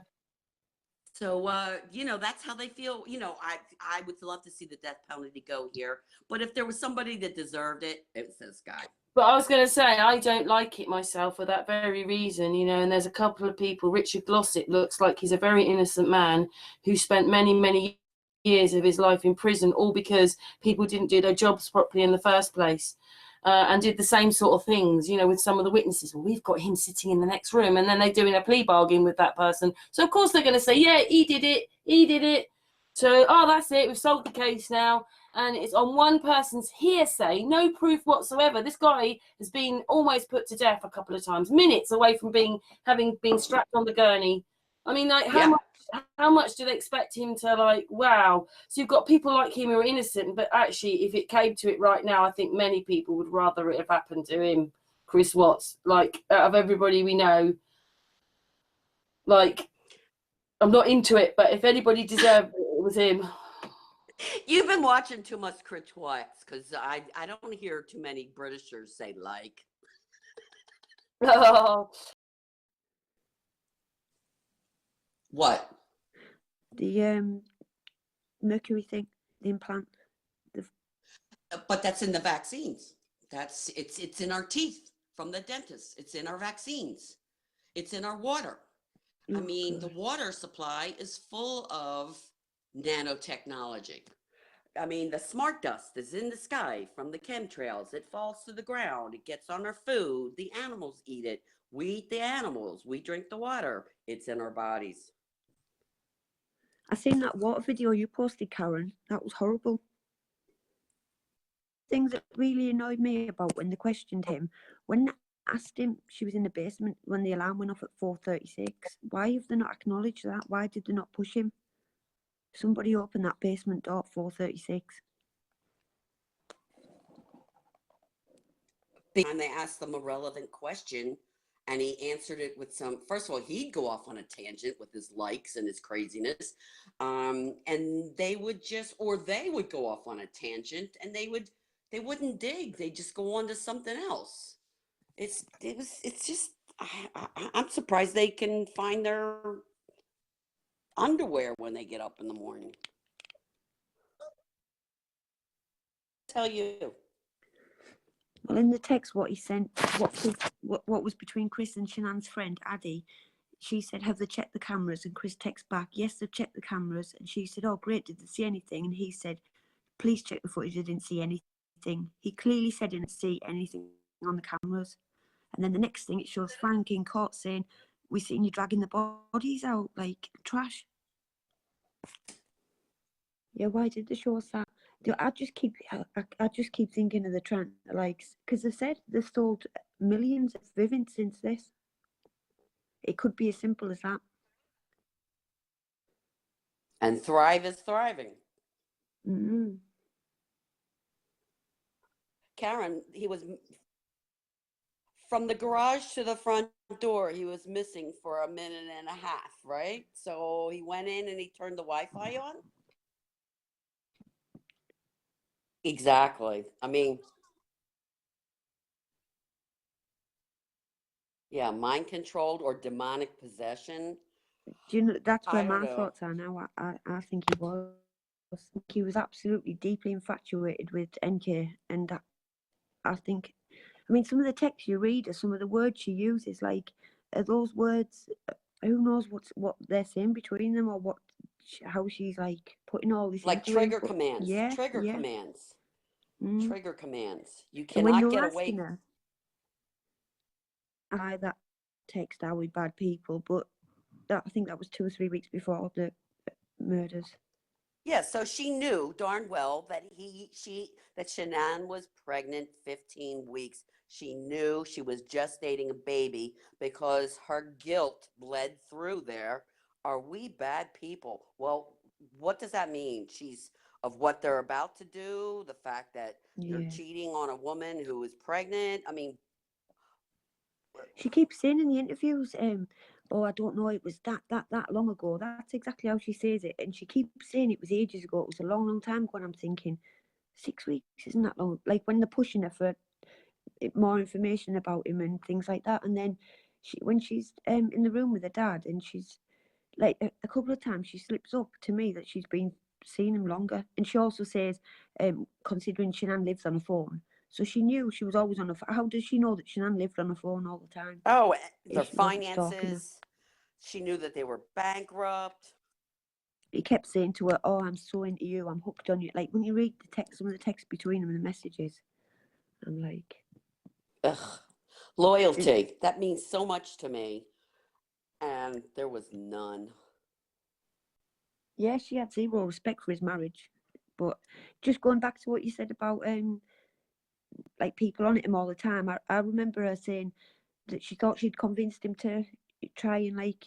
So you know, that's how they feel. You know, I would love to see the death penalty go here, but if there was somebody that deserved it, it was this guy. But I was going to say, I don't like it myself for that very reason, you know. And there's a couple of people. Richard Glossop looks like he's a very innocent man who spent many, many years of his life in prison, all because people didn't do their jobs properly in the first place. And did the same sort of things, you know, with some of the witnesses. Well, we've got him sitting in the next room, and then they're doing a plea bargain with that person. So, of course, they're going to say, yeah, he did it. He did it. So, oh, that's it. We've solved the case now. And it's on one person's hearsay, no proof whatsoever. This guy has been almost put to death a couple of times, minutes away from having been strapped on the gurney. I mean, like, Yeah. how much do they expect him to, like, wow? So you've got people like him who are innocent, but actually, if it came to it right now, I think many people would rather it have happened to him, Chris Watts. Like, out of everybody we know, like, I'm not into it, but if anybody deserved it, it was him. You've been watching too much Chris Watts, because I don't hear too many Britishers say like. Oh. What? The mercury thing, the implant. But that's in the vaccines. It's in our teeth from the dentist. It's in our vaccines. It's in our water. I mean, the water supply is full of nanotechnology. I mean, the smart dust is in the sky from the chemtrails. It falls to the ground. It gets on our food. The animals eat it. We eat the animals. We drink the water. It's in our bodies. I seen that water video you posted, Karen. That was horrible. Things that really annoyed me about when they questioned him, when they asked him, she was in the basement when the alarm went off at 4:36. Why have they not acknowledged that? Why did they not push him? Somebody opened that basement door at 4:36. And they asked them a relevant question, and he answered it with some. First of all, he'd go off on a tangent with his likes and his craziness, and they would go off on a tangent, and they wouldn't dig. They just go on to something else. It's just I'm surprised they can find their underwear when they get up in the morning. Tell you. Well, in the text, what he sent, what was between Chris and Shanann's friend Addie, she said, "Have they checked the cameras?" And Chris texts back, "Yes, they've checked the cameras." And she said, "Oh, great, did they see anything?" And he said, "Please check the footage. I didn't see anything." He clearly said he didn't see anything on the cameras. And then the next thing, it shows Frank in court saying, "We seen you dragging the bodies out like trash." Yeah, why did they show us that? I just keep thinking of the trend, like, because they said they've sold millions of Vivint since this. It could be as simple as that. And Thrive is thriving. Mm-hmm. Karen, he was from the garage to the front door. He was missing for a minute and a half, right? So he went in and he turned the Wi-Fi on. Exactly. I mean, yeah, mind controlled or demonic possession. Do you know, that's I where don't my know. thoughts are now. I think he was. I think he was absolutely deeply infatuated with NK, and I think, I mean, some of the text you read or some of the words she uses, like, are those words? Who knows what they're saying between them, or how she's like putting all this Like into trigger him. But commands. yeah, Trigger yeah. commands. Mm. Trigger commands. You And when they cannot were get asking away. her, that text are with bad people, but I think that was 2 or 3 weeks before the murders. Yeah, so she knew darn well that that Shanann was pregnant 15 weeks. She knew she was gestating a baby because her guilt bled through there. Are we bad people? Well, what does that mean? She's of what they're about to do, the fact that you're Yeah. cheating on a woman who is pregnant. I mean, She keeps saying in the interviews, oh, I don't know, it was that long ago. That's exactly how she says it. And she keeps saying it was ages ago. It was a long, long time ago. And I'm thinking, 6 weeks isn't that long. Like when they're pushing her for more information about him and things like that. And then when she's in the room with her dad, and she's like a couple of times she slips up to me that she's been seeing him longer. And she also says, considering Shanann lives on a phone, so she knew she was always on a phone. How does she know that Shanann lived on a phone all the time oh, their if she wasn't stalking her? finances. She knew that they were bankrupt. He kept saying to her, oh, I'm so into you, I'm hooked on you. Like when you read the text, some of the text between them and the messages, I'm like, Ugh. Loyalty. That means so much to me. And there was none. yeah, she had zero respect for his marriage. But just going back to what you said about like people on him all the time, I remember her saying that she thought she'd convinced him to try and like,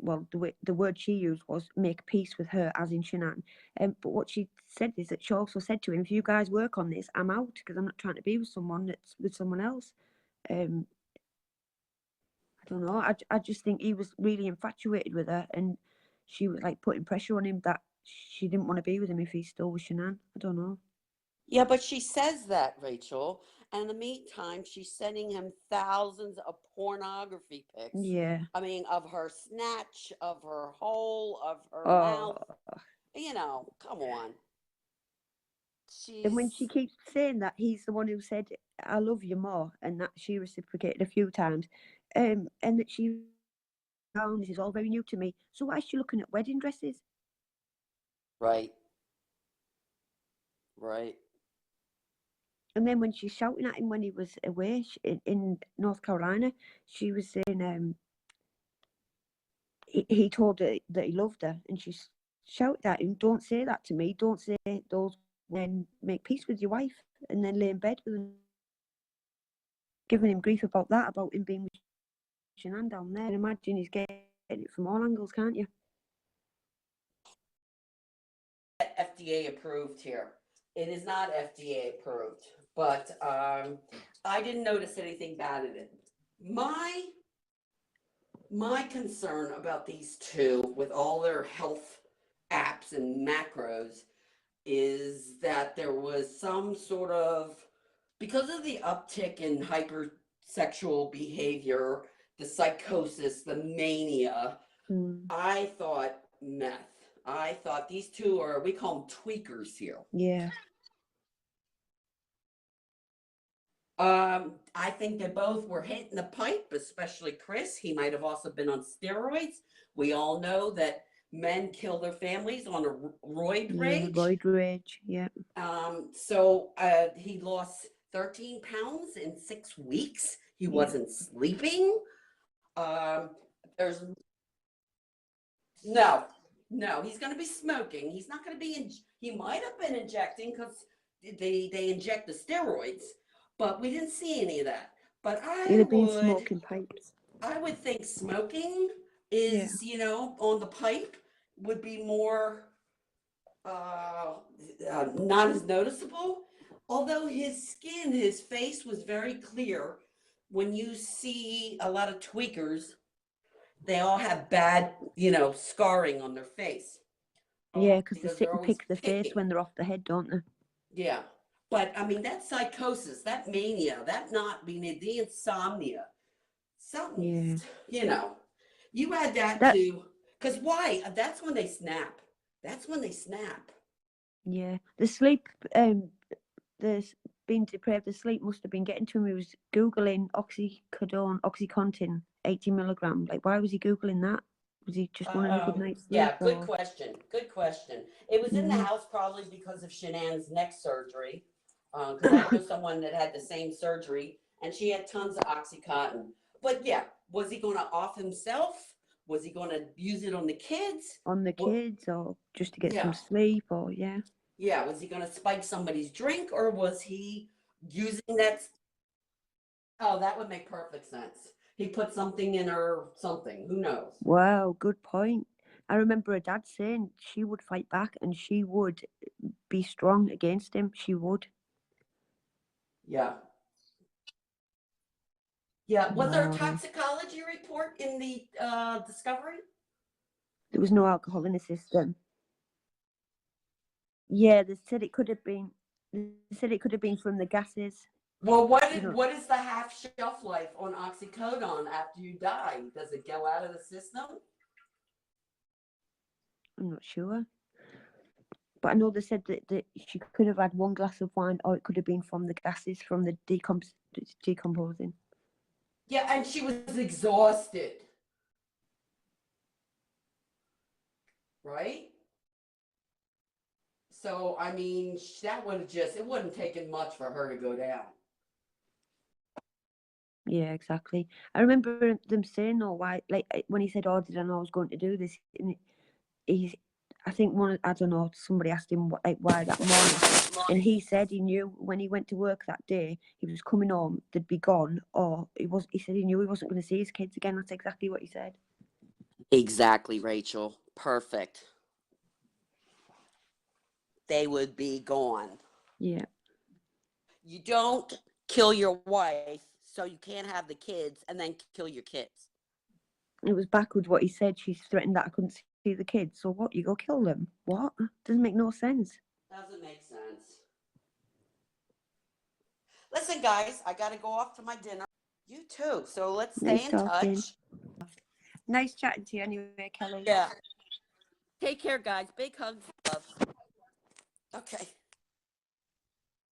well, the word she used was make peace with her, as in Shanann. But what she said is that she also said to him, if you guys work on this, I'm out, because I'm not trying to be with someone that's with someone else. I don't know. I just think he was really infatuated with her, and she was like putting pressure on him that she didn't want to be with him if he's still with Shanann. I don't know. Yeah, but she says that, Rachel. And in the meantime, she's sending him thousands of pornography pics. Yeah. I mean, of her snatch, of her hole, of her Oh. mouth. You know, come on. And when she She's keeps saying that he's the one who said, I love you more, and that she reciprocated a few times, and that she, oh, this is all very new to me. So why is she looking at wedding dresses? right. Right. And then when she's shouting at him when he was away in North Carolina, she was saying, he told her that he loved her, and she shouted at him, don't say that to me, don't say those, then make peace with your wife, and then lay in bed with him, giving him grief about that, about him being with Shanann down there. And imagine he's getting it from all angles, can't you? FDA approved here. It is not FDA approved, but I didn't notice anything bad in it. My concern about these two, with all their health apps and macros, is that there was some sort of, because of the uptick in hypersexual behavior, the psychosis, the mania, I thought meth. I thought these two are, we call them tweakers here. Yeah. I think they both were hitting the pipe, especially Chris. He might have also been on steroids. We all know that men kill their families on a roid rage. Yeah, roid rage, yeah. So he lost 13 pounds in 6 weeks. He wasn't sleeping. There's no, he's going to be smoking. He's not going to be, he might have been injecting because they inject the steroids, but we didn't see any of that. But He'd have been smoking pipes. I would think smoking is, you know, on the pipe would be more not as noticeable. Although his skin, his face was very clear. When you see a lot of tweakers, they all have bad, you know, scarring on their face. Yeah, because they sit they're and always pick the face when they're off the head, don't they? Yeah. But I mean, that psychosis, that mania, that not being the insomnia, something, you know, you add that to, because why? That's when they snap. That's when they snap. Yeah. The sleep, the being deprived of sleep must have been getting to him. He was Googling Oxycontin, 80 milligram. Like, why was he Googling that? Was he just wanting a good night's sleep? Yeah, good question. Good question. It was in the house probably because of Shanann's neck surgery. Because I know someone that had the same surgery and she had tons of Oxycontin. But yeah, was he going to off himself? Was he going to use it on the kids? On the kids, or just to get some sleep, or Yeah, was he going to spike somebody's drink, or was he using that? Oh, that would make perfect sense. He put something in her, something. Who knows? Wow, good point. I remember her dad saying she would fight back and she would be strong against him, she would. Yeah. Yeah. Was there a Wow. toxicology report in the discovery? There was no alcohol in the system. Yeah, they said it could have been. They said it could have been from the gases. Well, what You know, what is the half shelf life on oxycodone after you die? Does it go out of the system? I'm not sure. But I know they said that she could have had one glass of wine, or it could have been from the gases from the decomposing. Yeah, and she was exhausted. Right? So, I mean, that would have just, it wouldn't taken much for her to go down. Yeah, exactly. I remember them saying, "Oh, why?" Like when he said, "Oh, did I know I was going to do this?" And he's, I think I don't know. Somebody asked him why that morning, and he said he knew when he went to work that day, he was coming home, they'd be gone, or he said he knew he wasn't going to see his kids again. That's exactly what he said. Exactly, Rachel. Perfect. They would be gone. Yeah. You don't kill your wife so you can't have the kids and then kill your kids. It was backwards what he said. She's threatened that I couldn't see the kids. So what? You go kill them? What? Doesn't make no sense. Doesn't make sense. Listen, guys, I got to go off to my dinner. You too. So let's stay Nice in talking. touch. Nice chatting to you anyway, Kelly. Yeah. Take care, guys. Big hugs, love. Okay.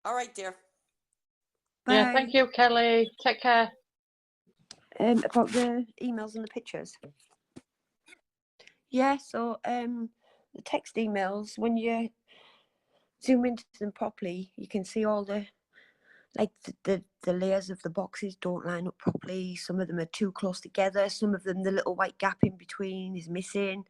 All right, dear. Bye. Yeah, thank you, Kelly. Take care. About the emails and the pictures. Yeah, so the text emails, when you zoom into them properly, you can see all the the layers of the boxes don't line up properly. Some of them are too close together. Some of them, the little white gap in between is missing.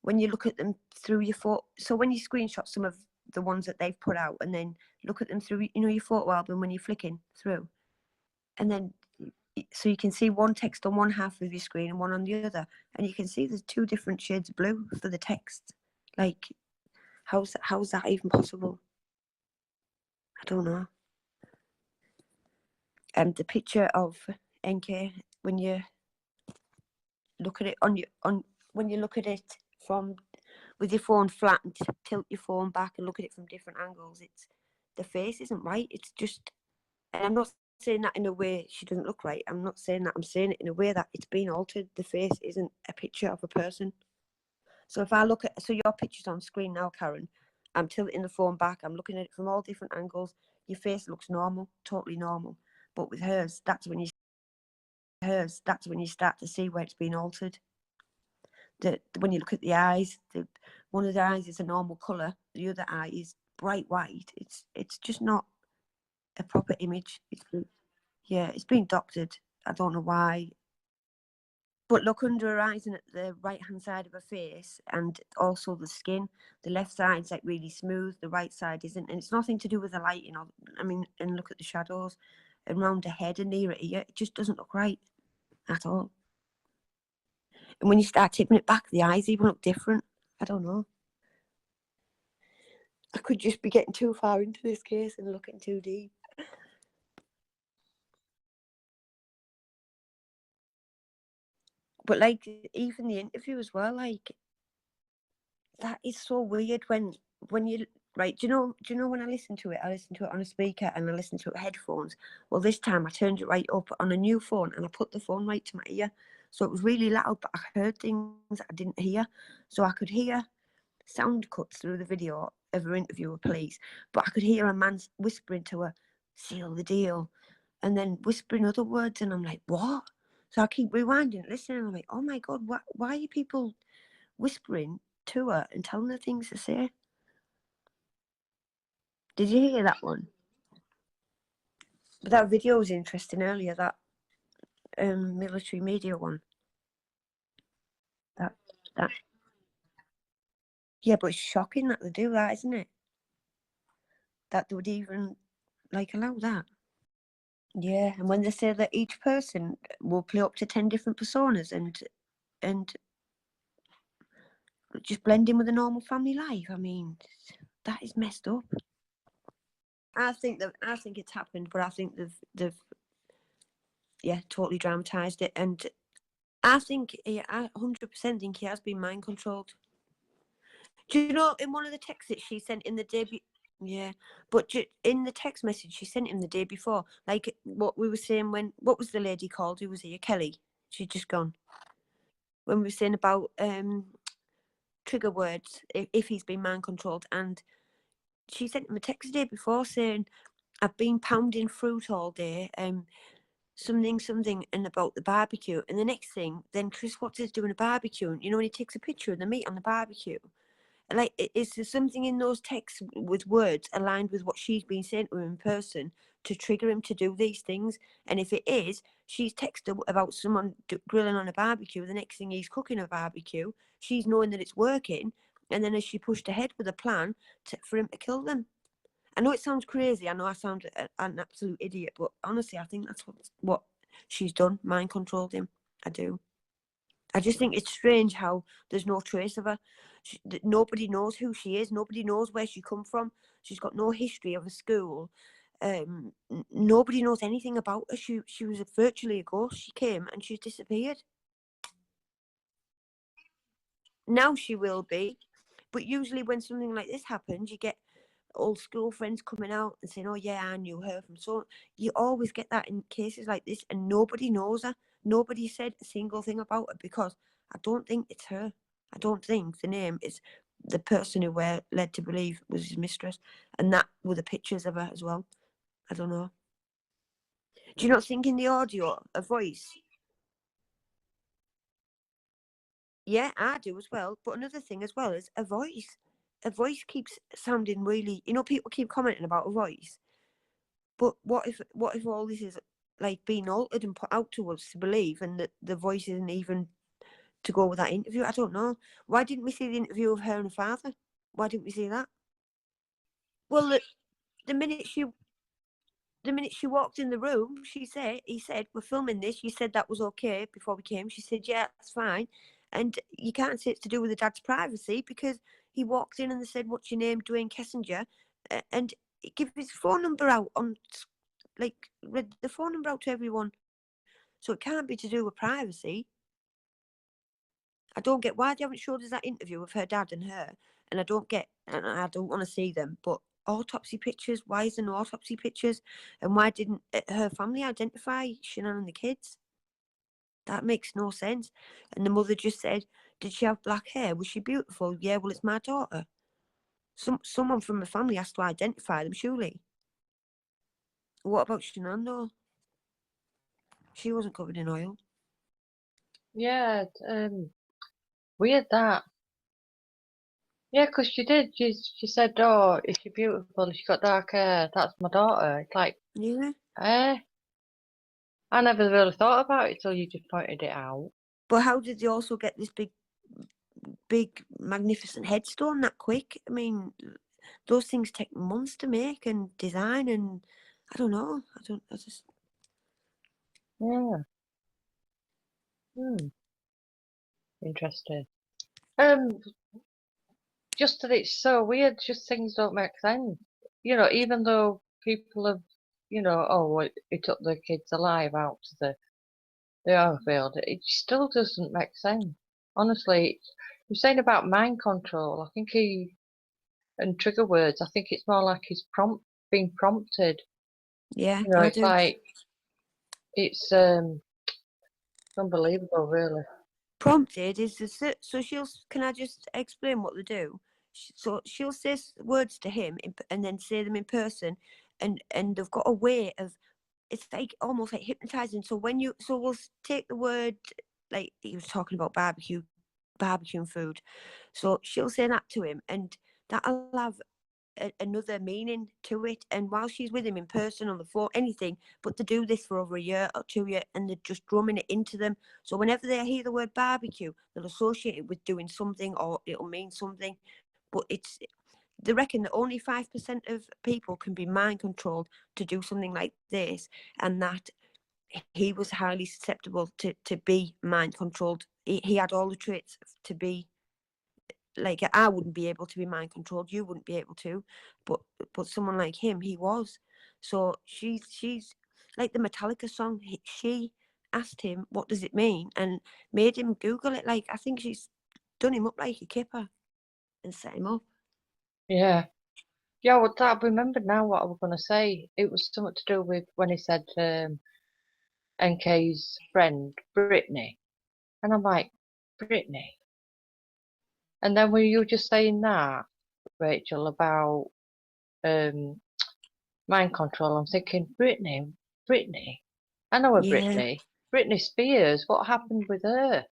When you look at them through your photo, so when you screenshot some of the ones that they've put out and then look at them through, your photo album when you're flicking through, and then so you can see one text on one half of your screen and one on the other, and you can see there's two different shades of blue for the text. Like, how's that even possible? I don't know. And the picture of NK, when you look at it when you look at it from with your phone flat and tilt your phone back and look at it from different angles, it's the face isn't right. It's just, and I'm not saying that in a way she doesn't look right. I'm not saying that. I'm saying it in a way that it's been altered. The face isn't a picture of a person. So if I look at, so your picture's on screen now, Karen, I'm tilting the phone back, I'm looking at it from all different angles. Your face looks normal, totally normal. But with hers, that's when you start to see where it's been altered. When you look at the eyes, one of the eyes is a normal colour, the other eye is bright white. It's just not a proper image. It's been doctored. I don't know why. But look under her eyes and at the right hand side of her face, and also the skin. The left side's like really smooth, the right side isn't, and it's nothing to do with the lighting. And look at the shadows, and round her head and near her ear, it just doesn't look right at all. And when you start tipping it back, the eyes even look different. I don't know. I could just be getting too far into this case and looking too deep. But like, even the interview as well, like, that is so weird when you, right, do you know when I listen to it on a speaker and I listen to it with headphones. Well, this time I turned it right up on a new phone and I put the phone right to my ear, so it was really loud, but I heard things that I didn't hear. So I could hear sound cuts through the video of her interview with police, but I could hear a man whispering to her, "Seal the deal," and then whispering other words, and I'm like, what? So I keep rewinding, listening, and I'm like, oh my god, why are people whispering to her and telling her things to say? Did you hear that one? But that video was interesting earlier, that military media one. That yeah, but it's shocking that they do that, isn't it? That they would even like allow that. Yeah, and when they say that each person will play up to 10 different personas and just blend in with a normal family life, I mean, That is messed up. I think it's happened, but I think they've totally dramatised it, and I 100% think he has been mind controlled. Do you know, in one of the texts that she sent in the day but in the text message she sent him the day before, like what we were saying what was the lady called who was here? Kelly. She's just gone. When we were saying about trigger words, if he's been mind controlled, and she sent him a text the day before saying, I've been pounding fruit all day, something and about the barbecue, and the next thing then Chris Watts is doing a barbecue, and when he takes a picture of the meat on the barbecue. Like, is there something in those texts with words aligned with what she's been saying to him in person to trigger him to do these things? And if it is, she's texted about someone grilling on a barbecue. The next thing he's cooking a barbecue. She's knowing that it's working. And then as she pushed ahead with a plan for him to kill them. I know it sounds crazy. I know I sound an absolute idiot. But honestly, I think that's what she's done. Mind controlled him. I do. I just think it's strange how there's no trace of her. Nobody knows who she is. Nobody knows where she come from. She's got no history of a school. Nobody knows anything about her. She was virtually a ghost. She came and she's disappeared. Now she will be. But usually when something like this happens, you get old school friends coming out and saying, oh yeah, I knew her from so. You always get that in cases like this, and nobody knows her. Nobody said a single thing about her, because I don't think it's her. I don't think the name is the person who we're led to believe was his mistress, and that were the pictures of her as well. I don't know. Do you not think in the audio a voice? Yeah, I do as well. But another thing as well is a voice. A voice keeps sounding really, people keep commenting about a voice. But what if all this is like being altered and put out to us to believe, and that the voice isn't even to go with that interview? I don't know. Why didn't we see the interview of her and her father? Why didn't we see that? Well, the minute she walked in the room, he said, we're filming this. You said that was okay before we came. She said, yeah, that's fine. And you can't say it's to do with the dad's privacy, because he walked in and they said, what's your name? Dwayne Kessinger. And give his phone number out read the phone number out to everyone. So it can't be to do with privacy. I don't get why they haven't showed us that interview of her dad and her. And I don't want to see them. But autopsy pictures, why is there no autopsy pictures? And why didn't her family identify Shannon and the kids? That makes no sense. And the mother just said, did she have black hair? Was she beautiful? Yeah, well, it's my daughter. Someone from the family has to identify them, surely. What about Shannon, though? She wasn't covered in oil. Yeah, weird that. Yeah, because she did. She said, oh, is she beautiful? She got dark hair. That's my daughter. It's like, Yeah. I never really thought about it till you just pointed it out. But how did they also get this big, magnificent headstone that quick? I mean, those things take months to make and design, and I don't know. I just. Yeah. Interesting. Just that it's so weird. Just things don't make sense. Even though people have, oh, it took the kids alive out to the oil field, it still doesn't make sense. Honestly, you're saying about mind control. I think and trigger words. I think it's more like he's being prompted. Yeah, It's like it's unbelievable, really. Prompted is so can I just explain what they do? So she'll say words to him and then say them in person, and they've got a way of, it's like almost like hypnotizing. So we'll take the word, like he was talking about barbecue and food. So she'll say that to him, and that'll have another meaning to it. And while she's with him in person, on the phone, anything, but they do this for over a year or 2 years, and they're just drumming it into them. So whenever they hear the word barbecue, they'll associate it with doing something, or it'll mean something. But they reckon that only 5% of people can be mind controlled to do something like this, and that he was highly susceptible to be mind controlled. He had all the traits to be like I wouldn't be able to be mind controlled. You wouldn't be able to, but someone like him, he was. So she's like the Metallica song. She asked him, "What does it mean?" and made him Google it. Like I think she's done him up like a kipper and set him up. Yeah. Yeah, well, I remembered now what I was going to say. It was something to do with when he said NK's friend, Brittany. And I'm like, Brittany? And then when you were just saying that, Rachel, about mind control, I'm thinking, Brittany? I know a Yeah, Brittany. Britney Spears, what happened with her?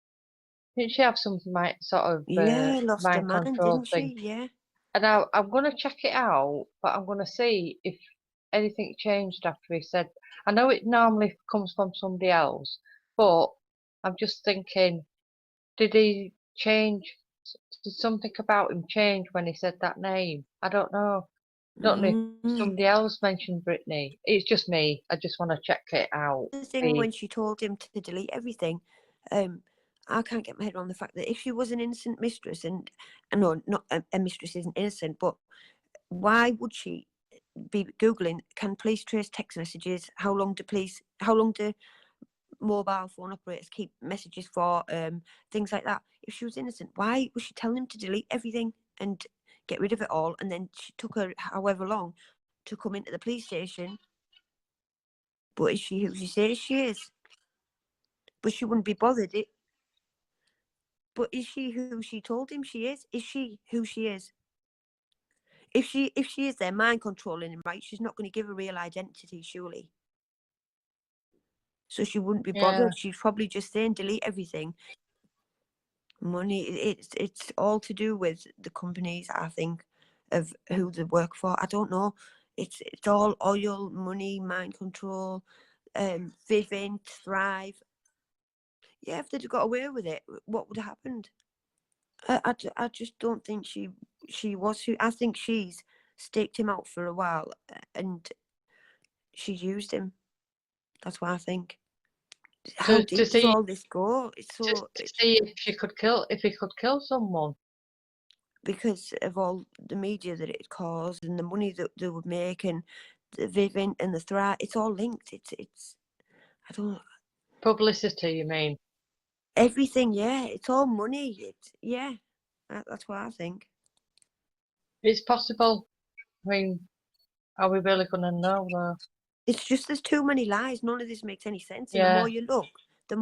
Didn't she have something like sort of yeah, lost her mind mind, control didn't thing? she? Yeah. And I'm going to check it out, but I'm going to see if anything changed after he said. I know it normally comes from somebody else, but I'm just thinking, did he change? Did something about him change when he said that name? I don't know. Don't know if Mm. somebody else mentioned Brittany. It's just me. I just want to check it out. The thing when she told him to delete everything, I can't get my head around the fact that if she was an innocent mistress, and no, not a mistress isn't innocent, but why would she be googling? Can police trace text messages? How long do mobile phone operators keep messages for? Things like that. If she was innocent, why was she telling him to delete everything and get rid of it all? And then she took her however long to come into the police station. But is she who she says she is? But she wouldn't be bothered. But is she who she told him she is? Is she who she is? If she is there mind controlling him, right, she's not going to give a real identity, surely. So she wouldn't be Yeah. bothered. She's probably just saying delete everything. Money, it's all to do with the companies, I think, of who they work for. I don't know. It's all oil, money, mind control, Vivint, Thrive. Yeah, if they'd got away with it, what would have happened? I just don't think she was who. I think she's staked him out for a while and she's used him. That's what I think. How To deep does see all this go? It's so to see if he could kill someone. because of all the media that it caused and the money that they would make and the Vivint and the Thrive. It's all linked. It's I don't Publicity, you mean? everything. Yeah, it's all money. That's what I think. It's possible. I mean, are we really going to know though? It's just there's too many lies. None of this makes any sense. And the Yeah. more you look, the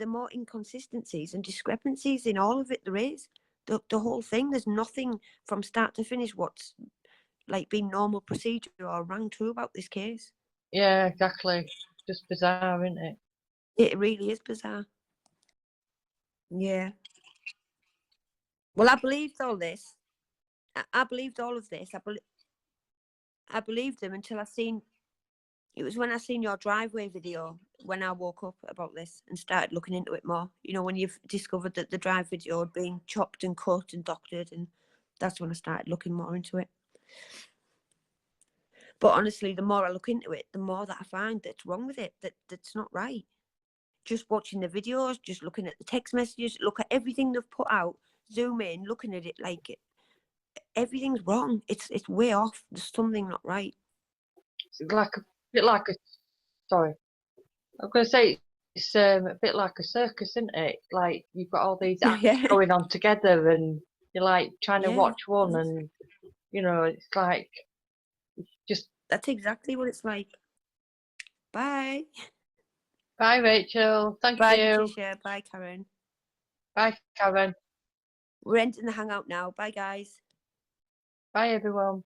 more inconsistencies and discrepancies in all of it there is. The whole thing. There's nothing from start to finish what's like been normal procedure or rang true about this case. Yeah, exactly. Just bizarre, isn't it? It really is bizarre. Yeah. Well, I believed all this. I believed all of this. I believed them until I seen. It was when I seen your driveway video when I woke up about this and started looking into it more. You know, when you've discovered that the drive video had been chopped and cut and doctored, and that's when I started looking more into it. But honestly, the more I look into it, the more that I find that's wrong with it, that's not right. Just watching the videos, just looking at the text messages, look at everything they've put out, zoom in, looking at it like everything's wrong. It's way off. There's something not right. It's like a bit like a. Sorry, I'm going to say it's a bit like a circus, isn't it? Like you've got all these acts Yeah, going on together, and you're like trying to yeah. watch one, and it's like just. That's exactly what it's like. Bye. Bye, Rachel. Thank Bye, you. Patricia. Bye, Karen. Bye, Karen. We're ending the hangout now. Bye, guys. Bye, everyone.